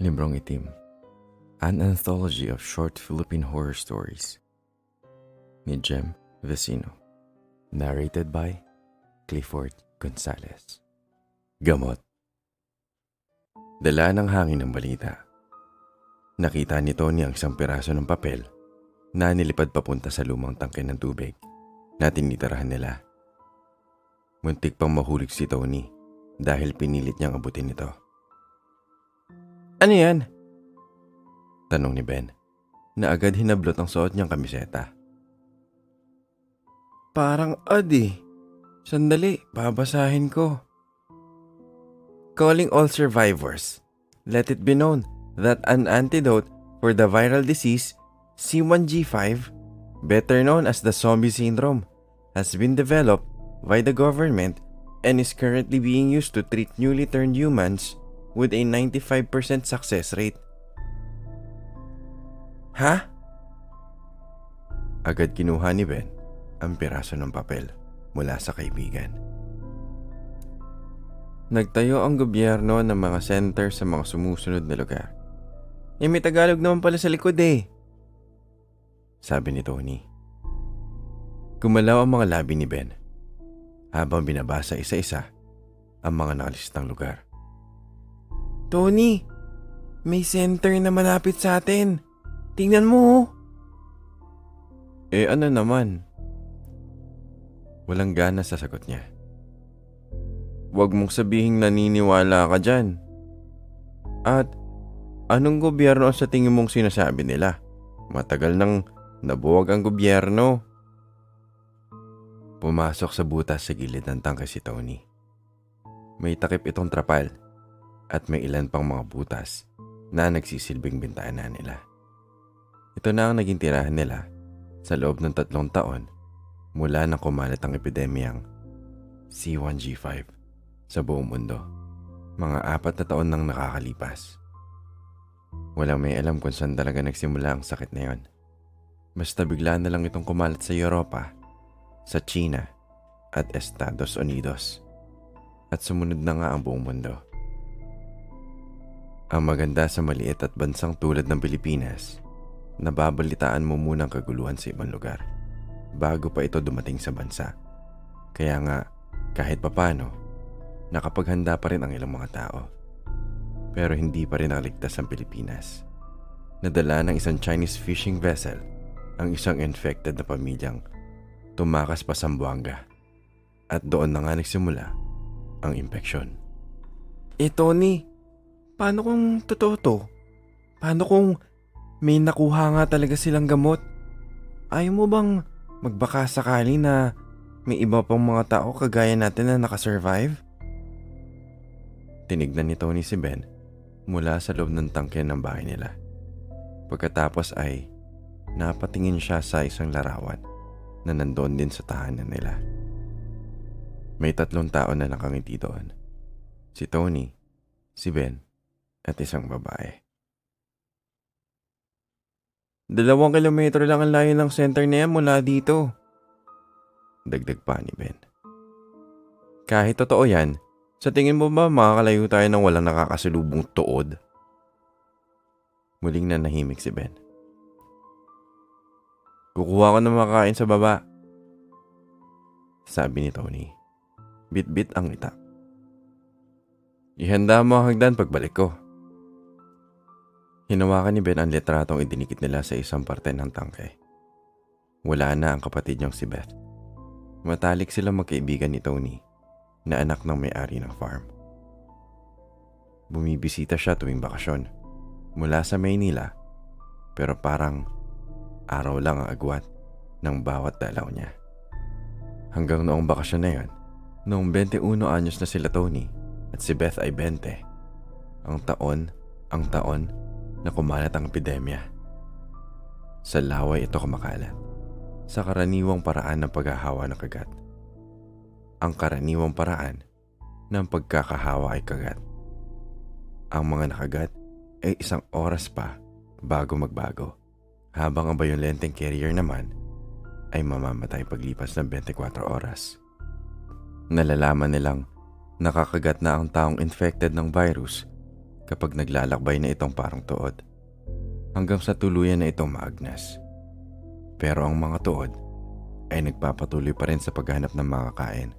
Librong Itim, an anthology of short Philippine horror stories ni Jem Vecino. Narrated by Clifford Gonzalez. Gamot. Dala ng hangin ng balita. Nakita ni Tony ang isang piraso ng papel na nilipad papunta sa lumang tangke ng tubig na tinitirahan nila. Muntik pang mahulog si Tony dahil pinilit niyang abutin ito. Ano yan? Tanong ni Ben na agad hinablot ang suot niyang kamiseta. Parang odd eh. Sandali, babasahin ko. Calling all survivors. Let it be known that an antidote for the viral disease C1G5, better known as the zombie syndrome, has been developed by the government and is currently being used to treat newly turned humans with a 95% success rate. Ha? Agad kinuha ni Ben ang piraso ng papel mula sa kaibigan. Nagtayo ang gobyerno ng mga center sa mga sumusunod na lugar. May Tagalog naman pala sa likod eh. Sabi ni Tony. Gumalaw ang mga labi ni Ben habang binabasa isa-isa ang mga nakalistang lugar. Tony, may center na malapit sa atin. Tingnan mo. Ano naman? Walang gana sa sagot niya. Huwag mong sabihing naniniwala ka dyan. At anong gobyerno sa tingin mong sinasabi nila? Matagal nang nabuwag ang gobyerno. Pumasok sa butas sa gilid ng tangke si Tony. May takip itong trapal at may ilan pang mga butas na nagsisilbing bintana nila. Ito na ang naging tirahan nila sa loob ng 3 taon mula nang kumalat ang epidemyang C1G5 sa buong mundo. Mga 4 na taon nang nakakalipas. Walang may alam kung saan talaga nagsimula ang sakit na yon. Basta bigla na lang itong kumalat sa Europa, sa China at Estados Unidos. At sumunod na nga ang buong mundo. Ang maganda sa maliit at bansang tulad ng Pilipinas, nababalitaan mo munang kaguluhan sa ibang lugar bago pa ito dumating sa bansa. Kaya nga, kahit papano, nakapaghanda pa rin ang ilang mga tao. Pero hindi pa rin nakaligtas ang Pilipinas. Nadala ng isang Chinese fishing vessel ang isang infected na pamilyang tumakas pa sa Zamboanga. At doon na nga nagsimula ang impeksyon. Tony, paano kung totoo to? Paano kung may nakuha nga talaga silang gamot? Ayaw mo bang magbaka sakali na may iba pang mga tao kagaya natin na nakasurvive? Tinignan ni Tony si Ben mula sa loob ng tangke ng bahay nila. Pagkatapos ay napatingin siya sa isang larawan na nandoon din sa tahanan nila. May 3 tao na nakangiti doon. Si Tony, si Ben, at isang babae. 2 kilometro lang ang layo ng center na yan mula dito. Dagdag pa ni Ben. Kahit totoo yan, sa tingin mo ba makakalayo tayo ng walang nakakasalubong tuod? Muling nanahimik si Ben. Kukuha ko ng makain sa baba. Sabi ni Tony. Bit-bit ang itak. Ihanda mo ang hagdan pagbalik ko. Hinawakan ni Ben ang litratong idinikit nila sa isang parte ng tangke. Wala na ang kapatid niyang si Beth. Matalik silang magkaibigan ni Tony na anak ng may-ari ng farm. Bumibisita siya tuwing bakasyon mula sa Maynila, pero parang araw lang ang agwat ng bawat dalaw niya. Hanggang noong bakasyon na yon, noong 21 anyos na sila Tony at si Beth ay 20, ang taon na kumalat ang epidemya. Sa laway ito kumakalat sa karaniwang paraan ng paghahawa ng kagat. Ang karaniwang paraan ng pagkakahawa ay kagat. Ang mga nakagat ay 1 oras pa bago magbago, habang ang violenteng carrier naman ay mamamatay paglipas ng 24 oras. Nalalaman nilang nakakagat na ang taong infected ng virus kapag naglalakbay na itong parang tuod, hanggang sa tuluyan na itong maagnas. Pero ang mga tuod ay nagpapatuloy pa rin sa paghanap ng mga kain,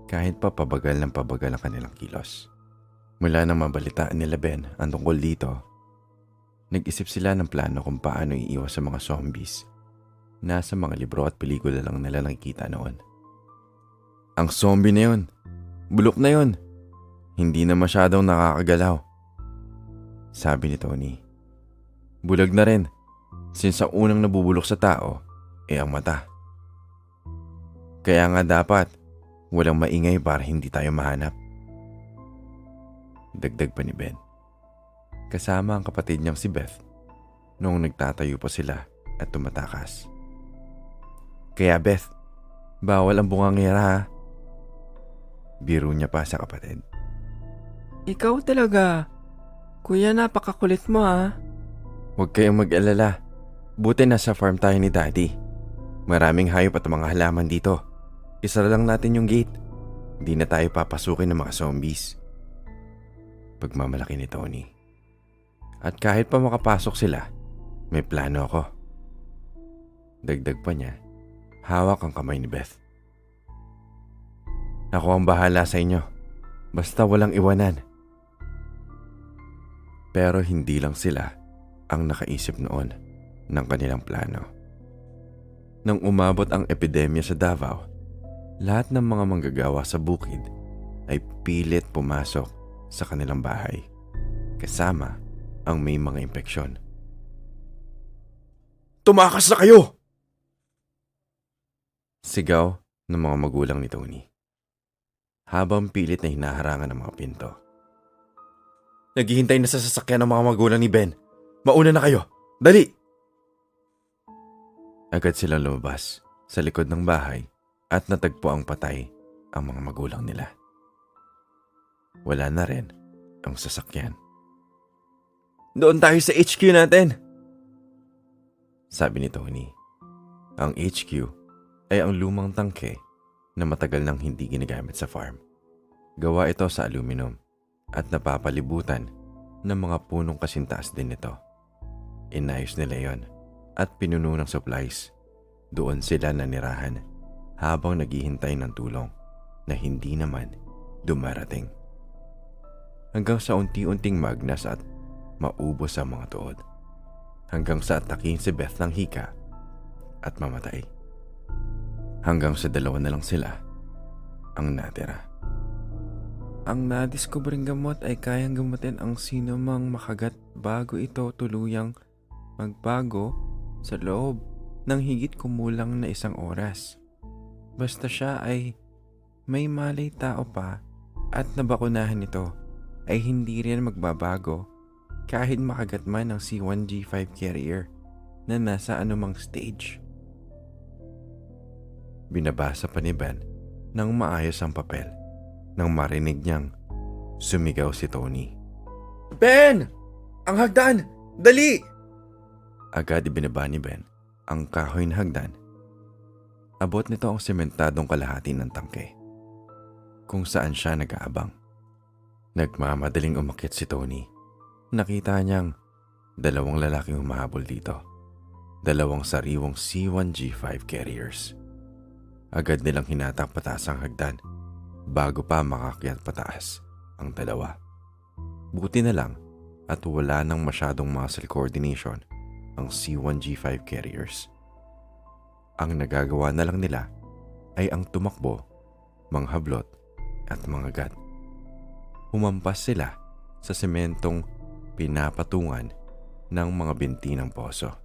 kahit pa pabagal ng pabagal ang kanilang kilos. Mula nang mabalitaan nila Ben ang tungkol dito, nag-isip sila ng plano kung paano iiwas sa mga zombies na sa mga libro at pelikula lang nila nakikita noon. Ang zombie na yun, bulok na yun, hindi na masyadong nakakagalaw, sabi ni Tony. Bulag na rin, since ang unang nabubulok sa tao ay ang mata. Kaya nga dapat walang maingay para hindi tayo mahanap. Dagdag pa ni Ben, kasama ang kapatid niyang si Beth noong nagtatayo pa sila at tumatakas. Kaya Beth, bawal ang bungangera ha. Biro niya pa sa kapatid. Ikaw talaga. Kuya, napakakulit mo ha. Huwag kayong mag-alala. Buti nasa farm tayo ni Daddy. Maraming hayop at mga halaman dito. Isara lang natin yung gate. Hindi na tayo papasukin ng mga zombies. Pagmamalaki ni Tony. At kahit pa makapasok sila, may plano ako. Dagdag pa niya, hawak ang kamay ni Beth. Ako ang bahala sa inyo. Basta walang iwanan. Pero hindi lang sila ang nakaisip noon ng kanilang plano. Nang umabot ang epidemya sa Davao, lahat ng mga manggagawa sa bukid ay pilit pumasok sa kanilang bahay, kasama ang may mga impeksyon. Tumakas na kayo! Sigaw ng mga magulang ni Tony, habang pilit na hinaharangan ng mga pinto. Naghihintay na sa sasakyan ng mga magulang ni Ben. Mauna na kayo! Dali! Agad silang lumabas sa likod ng bahay at natagpo ang patay ang mga magulang nila. Wala na rin ang sasakyan. Doon tayo sa HQ natin, sabi ni Tony. Ang HQ ay ang lumang tangke na matagal nang hindi ginagamit sa farm. Gawa ito sa aluminum at napapalibutan ng mga punong kasintaas din nito. Inayos nila yon at pinuno ng supplies. Doon sila nanirahan habang naghihintay ng tulong na hindi naman dumarating. Hanggang sa unti-unting magnas at maubos ang mga tuod. Hanggang sa atakin si Beth ng hika at mamatay. Hanggang sa dalawa na lang sila ang natira. Ang nadiskubring gamot ay kayang gamutin ang sino mang makagat bago ito tuluyang magbago sa loob ng higit kumulang na 1 oras. Basta siya ay may malay tao pa at nabakunahan ito ay hindi rin magbabago kahit makagat man ng C1G5 carrier na nasa anumang stage. Binabasa pa ni Ben ng maayos ang papel nang marinig niyang sumigaw si Tony. Ben! Ang hagdan! Dali! Agad ibinaba ni Ben ang kahoy na hagdan. Abot nito ang sementadong kalahati ng tangke kung saan siya nag-aabang. Nagmamadaling umakyat si Tony. Nakita niyang 2 lalaking humahabol dito. 2 sariwang C1G5 carriers. Agad nilang hinatak pataas ang hagdan bago pa makakyat pataas ang 2. Buti na lang at wala nang masyadong muscle coordination ang C1G5 carriers. Ang nagagawa na lang nila ay ang tumakbo, manghablot at mangagat. Humampas sila sa sementong pinapatungan ng mga binti ng poso.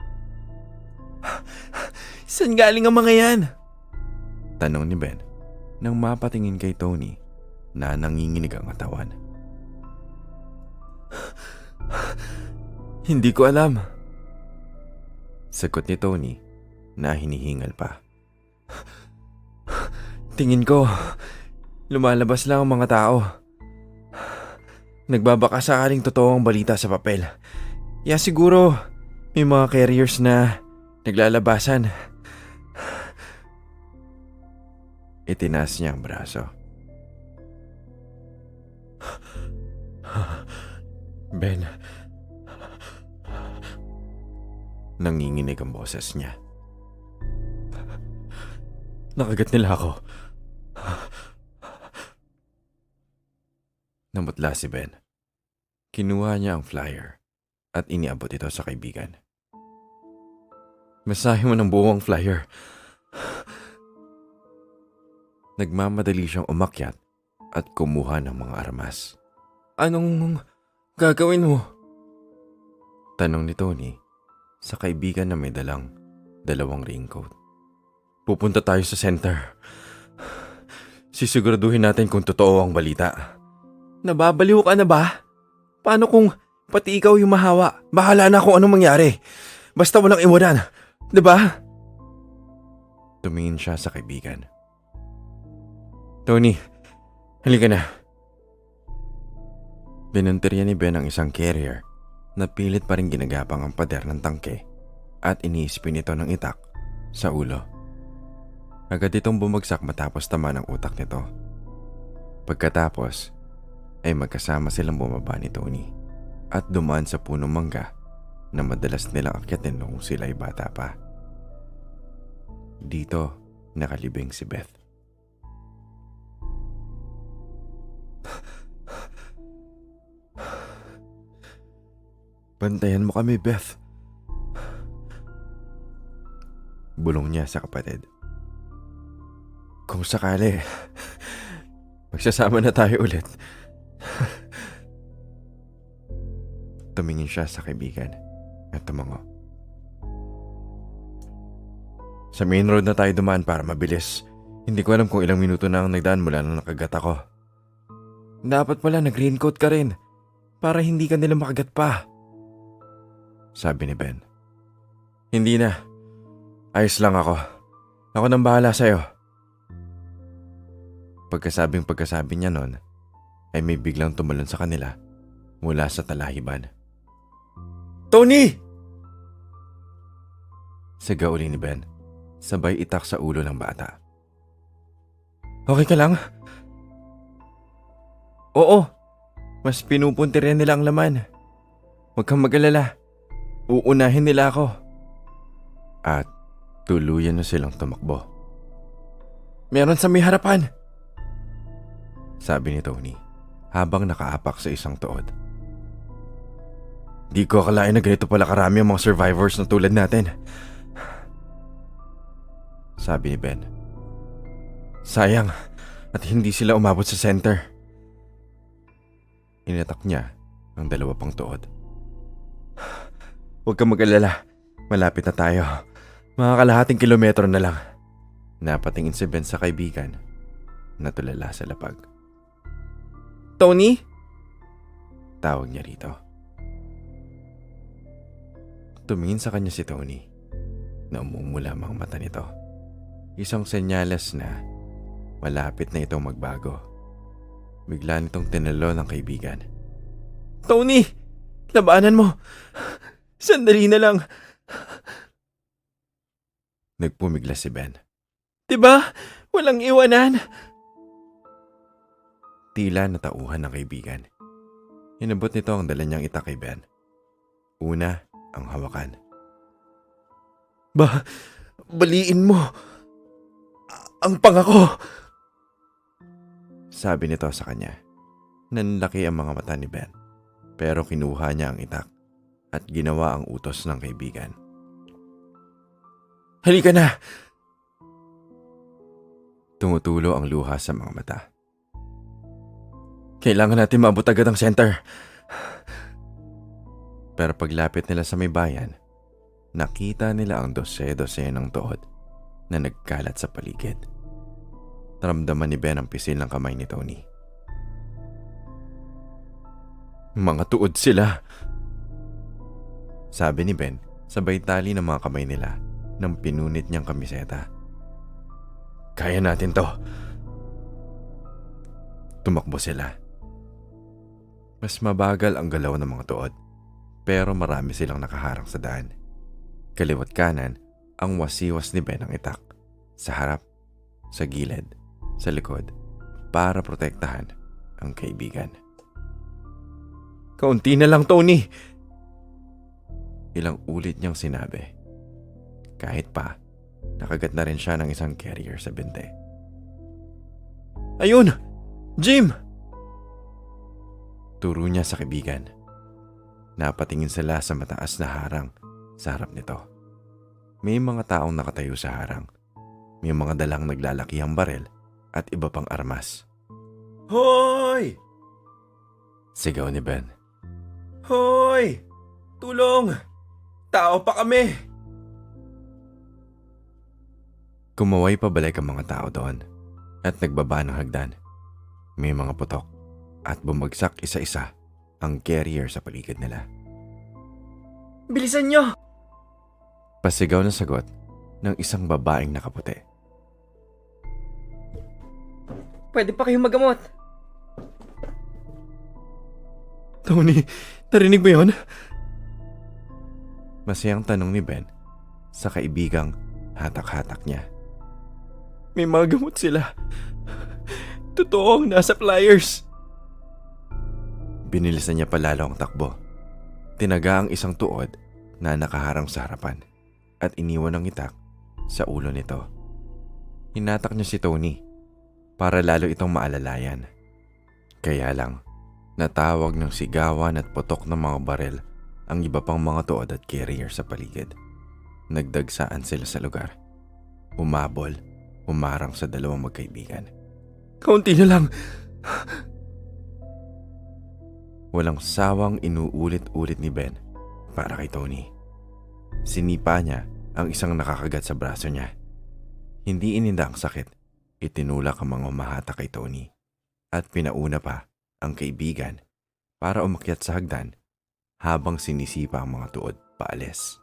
Saan galing ang mga yan? Tanong ni Ben nang mapatingin kay Tony na nanginginig ang katawan. Hindi ko alam. Sagot ni Tony na hinihingal pa. Tingin ko, lumalabas lang ang mga tao. Nagbabaka sakaling totoo ang balita sa papel. Ya siguro, may mga carriers na naglalabasan. Itinaas niya ang braso. Ben. Nanginginig ang boses niya. Nakagat nila ako. Namutla si Ben. Kinuha niya ang flyer at iniabot ito sa kaibigan. Masahe mo ng buong flyer. Nagmamadali siyang umakyat at kumuha ng mga armas. Anong gagawin mo? Tanong ni Tony sa kaibigan na may dalang 2 raincoat. Pupunta tayo sa center. Sisiguraduhin natin kung totoo ang balita. Nababaliw ka na ba? Paano kung pati ikaw yung mahawa? Bahala na kung anong mangyari. Basta walang iwanan. 'Di ba? Tumingin siya sa kaibigan. Tony, halika na. Binuntirya ni Ben ang isang carrier na pilit pa rin ginagapang ang pader ng tangke at iniispin ito ng itak sa ulo. Agad itong bumagsak matapos tama ng utak nito. Pagkatapos ay magkasama silang bumaba ni Tony at dumaan sa punong mangga na madalas nilang akyatin noong sila ay bata pa. Dito nakalibing si Beth. Bantayan mo kami, Beth. Bulong niya sa kapatid. Kung sakali, magsasama na tayo ulit. Tumingin siya sa kaibigan at tumango. Sa main road na tayo dumaan para mabilis. Hindi ko alam kung ilang minuto na ang nagdaan mula nung nakagat ako. Dapat pala nag-raincoat ka rin para hindi ka nila makagat pa. Sabi ni Ben. Hindi na. Ayos lang ako. Ako nang bahala sa'yo. Pagkasabi niya nun, ay may biglang tumalon sa kanila mula sa talahiban. Tony! Sigaw uli ni Ben, sabay itak sa ulo ng bata. Okay ka lang? Oo. Mas pinupunti rin nila ang laman. Huwag kang mag-alala. Uunahin nila ako. At tuluyan na silang tumakbo. Meron sa may harapan. Sabi ni Tony habang nakaapak sa isang tuod. Di ko akalain na ganito pala karami ang mga survivors na tulad natin. Sabi ni Ben. Sayang at hindi sila umabot sa center. Inatak niya ang 2 pang tuod. Huwag kang mag-alala. Malapit na tayo. Mga kalahating kilometro na lang. Napatingin si Ben sa kaibigan na tulala sa lapag. Tony? Tawag niya rito. Tumingin sa kanya si Tony na umumula ang mata nito. Isang senyales na malapit na itong magbago. Bigla nitong tinalo ng kaibigan. Tony! Labanan mo! Sandali na lang. Nagpumiglas si Ben. Diba? Walang iwanan. Tila natauhan ng kaibigan. Inabot nito ang dala niyang itak kay Ben. Una, ang hawakan. Baliin mo. Ang pangako. Sabi nito sa kanya. Nanlaki ang mga mata ni Ben. Pero kinuha niya ang itak at ginawa ang utos ng kaibigan. Halika na. Tumutulo ang luha sa mga mata. Kailangan natin maabot agad ang center. Pero paglapit nila sa may bayan, nakita nila ang 12 ng tuod na nagkalat sa paligid. Naramdaman ni Ben ang pisil ng kamay ni Tony. Mga tuod sila. Sabi ni Ben, sabay tali ng mga kamay nila nang pinunit niyang kamiseta. Kaya natin to. Tumakbo sila. Mas mabagal ang galaw ng mga tuod, pero marami silang nakaharang sa daan. Kaliwat kanan, ang wasiwas ni Ben ang itak. Sa harap, sa gilid, sa likod, para protektahan ang kaibigan. Kaunti na lang, Tony. Ilang ulit niyang sinabi. Kahit pa, nakagat na rin siya ng isang carrier sa binte. Ayun! Jim! Turo niya sa kaibigan. Napatingin sila sa mataas na harang sa harap nito. May mga taong nakatayo sa harang. May mga dalang naglalakihang barel at iba pang armas. Hoy! Sigaw ni Ben. Hoy! Tulong! Tao pa kami! Kumaway pabalik ang mga tao doon at nagbaba ng hagdan. May mga putok at bumagsak isa-isa ang carrier sa paligid nila. Bilisan nyo! Pasigaw na sagot ng isang babaeng nakaputi. Pwede pa kayong magamot. Tony, narinig mo yun? Masayang tanong ni Ben sa kaibigang hatak-hatak niya. May mga gamot sila. Totoong nasa flyers. Binilisan niya palalo ang takbo. Tinaga ang isang tuod na nakaharang sa harapan at iniwan ang itak sa ulo nito. Hinatak niya si Tony para lalo itong maalalayan. Kaya lang, natawag ng sigawan at putok ng mga barel ang iba pang mga tuod at carrier sa paligid. Nagdagsaan sila sa lugar. Umabol, umarang sa dalawang magkaibigan. Kaunti na lang. Walang sawang inuulit-ulit ni Ben para kay Tony. Sinipa niya ang isang nakakagat sa braso niya. Hindi ininda ang sakit. Itinulak ang mga umahatak kay Tony at pinauna pa ang kaibigan para umakyat sa hagdan habang sinisipa ang mga tuod paalis.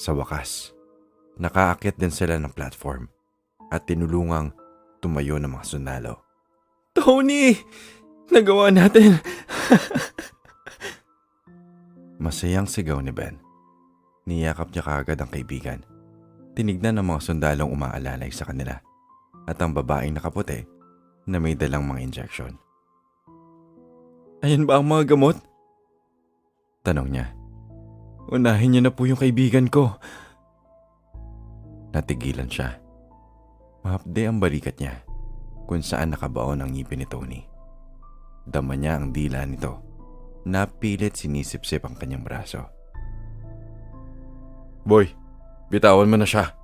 Sa wakas, nakaakyat din sila ng platform at tinulungang tumayo ng mga sundalo. Tony! Nagawa natin. Masayang sigaw ni Ben. Niyakap niya kaagad ang kaibigan. Tinignan ng mga sundalong umaalalay sa kanila at ang babaeng nakaputi na may dalang mga injection. Ayan ba ang mga gamot? Tanong niya. Unahin niyo na po yung kaibigan ko. Natigilan siya. Mahapde ang balikat niya kung saan nakabaon ang ngipin ni Tony. Dama niya ang dila nito. Napilit sinisip-sip ang kanyang braso. Boy, bitawan mo na siya.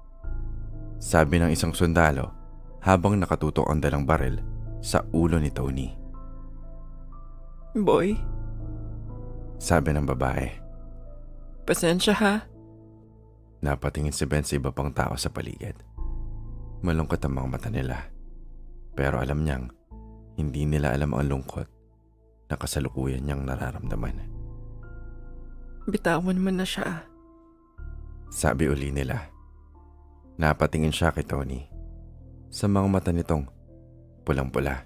Sabi ng isang sundalo habang nakatutok ang dalang barel sa ulo ni Tony. Boy, Sabi ng babae. pasensya ha. Napatingin si Ben sa iba pang tao sa paligid. Malungkot ang mga mata nila. Pero alam niyang hindi nila alam ang lungkot na kasalukuyan niyang nararamdaman. Bitawan mo na siya. Sabi uli nila. Napatingin siya kay Tony. Sa mga mata nitong pulang-pula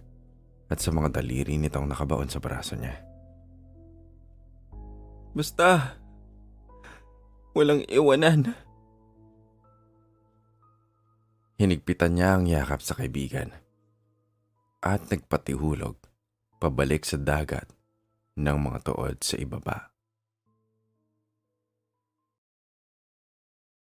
at sa mga daliri nitong nakabaon sa braso niya. Basta, walang iwanan. Hinigpitan niya ang yakap sa kaibigan at nagpatihulog pabalik sa dagat ng mga tuod sa ibaba.